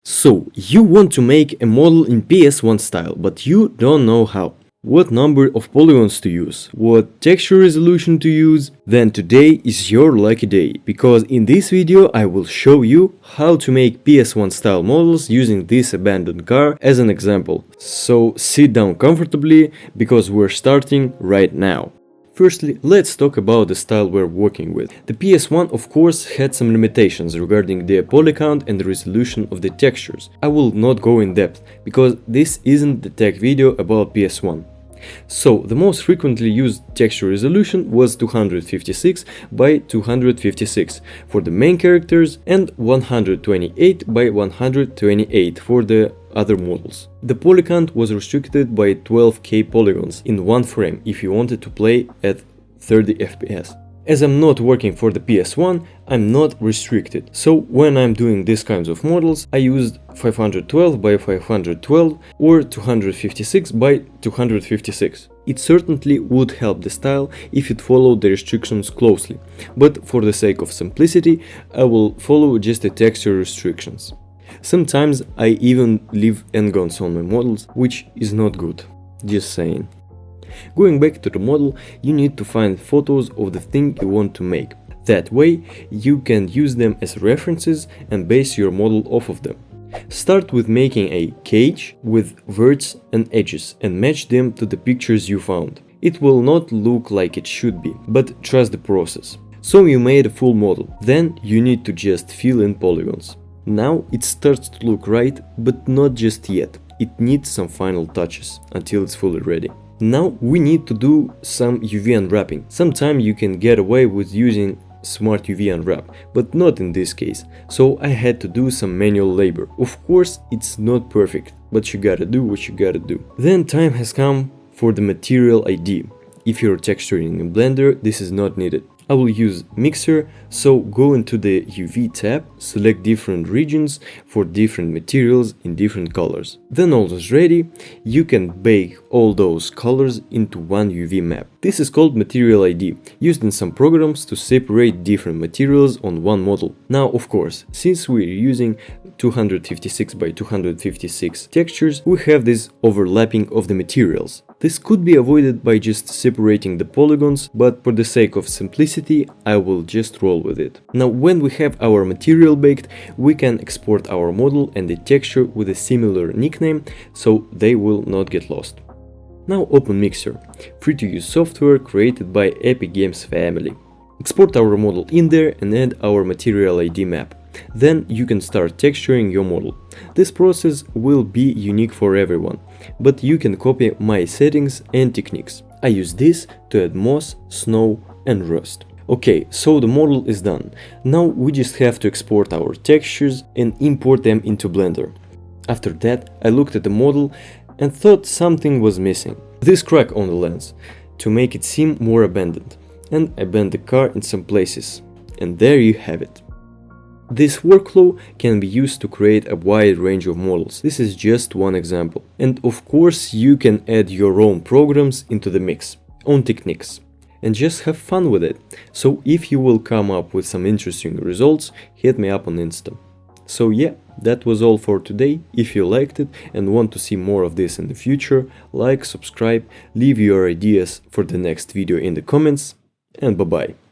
So, you want to make a model in PS1 style, but you don't know how. What number of polygons to use, what texture resolution to use, then today is your lucky day, because in this video I will show you how to make PS1 style models using this abandoned car as an example. So sit down comfortably, because we're starting right now. Firstly, let's talk about the style we're working with. The PS1 of course had some limitations regarding the poly count and the resolution of the textures. I will not go in depth, because this isn't the tech video about PS1. So, the most frequently used texture resolution was 256 by 256 for the main characters and 128 by 128 for the other models. The poly count was restricted by 12k polygons in one frame if you wanted to play at 30 FPS. As I'm not working for the PS1, I'm not restricted, so when I'm doing these kinds of models, I used 512 by 512 or 256 by 256. It certainly would help the style if it followed the restrictions closely, but for the sake of simplicity, I will follow just the texture restrictions. Sometimes I even leave endguns on my models, which is not good, just saying. Going back to the model, you need to find photos of the thing you want to make. That way, you can use them as references and base your model off of them. Start with making a cage with verts and edges and match them to the pictures you found. It will not look like it should be, but trust the process. So you made a full model, then you need to just fill in polygons. Now it starts to look right, but not just yet. It needs some final touches until it's fully ready. Now we need to do some UV unwrapping. Sometimes you can get away with using smart UV unwrap, but not in this case, so I had to do some manual labor. Of course, it's not perfect, but you gotta do what you gotta do. Then time has come for the material ID. If you're texturing in Blender, this is not needed. I will use Mixer, so go into the UV tab, select different regions for different materials in different colors. Then all is ready, you can bake all those colors into one UV map. This is called Material ID, used in some programs to separate different materials on one model. Now of course, since we're using 256 by 256 textures, we have this overlapping of the materials. This could be avoided by just separating the polygons, but for the sake of simplicity, I will just roll with it. Now, when we have our material baked, we can export our model and the texture with a similar nickname, so they will not get lost. Now open Mixer, free-to-use software created by Epic Games family. Export our model in there and add our material ID map. Then you can start texturing your model. This process will be unique for everyone, but you can copy my settings and techniques. I use this to add moss, snow and rust. Okay, so the model is done. Now we just have to export our textures and import them into Blender. After that, I looked at the model and thought something was missing. This crack on the lens, to make it seem more abandoned. And I bent the car in some places. And there you have it. This workflow can be used to create a wide range of models. This is just one example. And of course you can add your own programs into the mix, own techniques, and just have fun with it. So if you will come up with some interesting results, hit me up on Insta. So yeah, that was all for today. If you liked it and want to see more of this in the future, like, subscribe, leave your ideas for the next video in the comments, and bye bye.